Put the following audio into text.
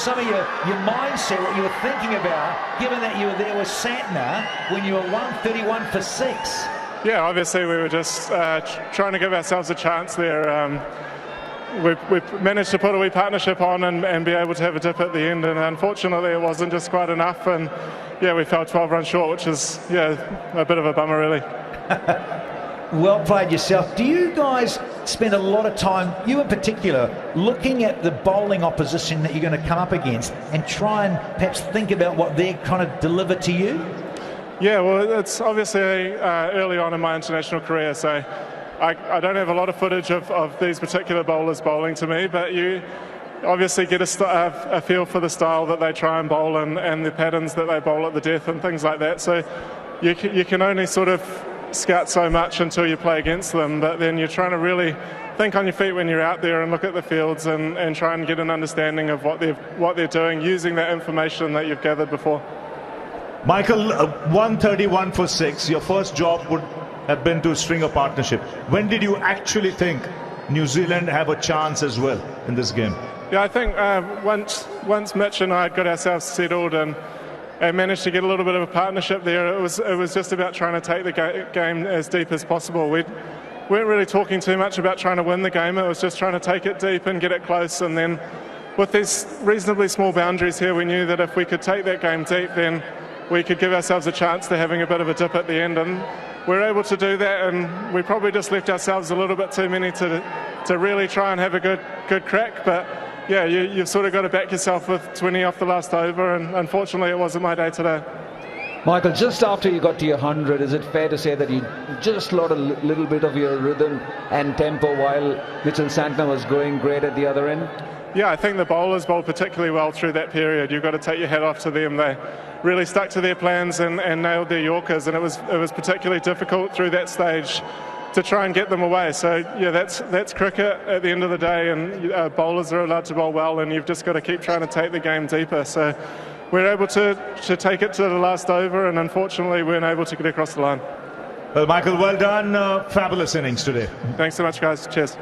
some of your mindset, what you were thinking about, given that you were there with Santner when you were 131 for 6? Yeah, obviously we were just trying to give ourselves a chance there. We managed to put a wee partnership on and be able to have a dip at the end, and unfortunately it wasn't just quite enough, and yeah, we fell 12 runs short, which is a bit of a bummer really. Well played yourself. Do you guys spend a lot of time, you in particular, looking at the bowling opposition that you're going to come up against and try and perhaps think about what they're trying to deliver to you? Yeah, well, it's obviously early on in my international career, so I don't have a lot of footage of these particular bowlers bowling to me, but you obviously get a feel for the style that they try and bowl and the patterns that they bowl at the death and things like that. So you can only sort of scout so much until you play against them, but then you're trying to really think on your feet when you're out there and look at the fields and try and get an understanding of what they're doing using that information that you've gathered before. Michael, 131 for 6, your first job would have been to string a partnership. When did you actually think New Zealand have a chance as well in this game? Yeah, I think once Mitch and I got ourselves settled and managed to get a little bit of a partnership there, it was just about trying to take the game as deep as possible. We weren't really talking too much about trying to win the game, it was just trying to take it deep and get it close, and then with these reasonably small boundaries here, we knew that if we could take that game deep, then we could give ourselves a chance to having a bit of a dip at the end, and we were able to do that, and we probably just left ourselves a little bit too many to really try and have a good crack. But yeah, you've sort of got to back yourself with 20 off the last over, and unfortunately it wasn't my day today. Michael, just after you got to your 100, is it fair to say that you just lost a little bit of your rhythm and tempo while Mitchell Santner was going great at the other end? Yeah, I think the bowlers bowled particularly well through that period. You've got to take your hat off to them. They really stuck to their plans and nailed their Yorkers, and it was particularly difficult through that stage to try and get them away. So yeah, that's cricket at the end of the day, and bowlers are allowed to bowl well, and you've just got to keep trying to take the game deeper. So we're able to take it to the last over, and unfortunately we weren't able to get across the line. Well, Michael, well done. Fabulous innings today. Thanks so much, guys. Cheers.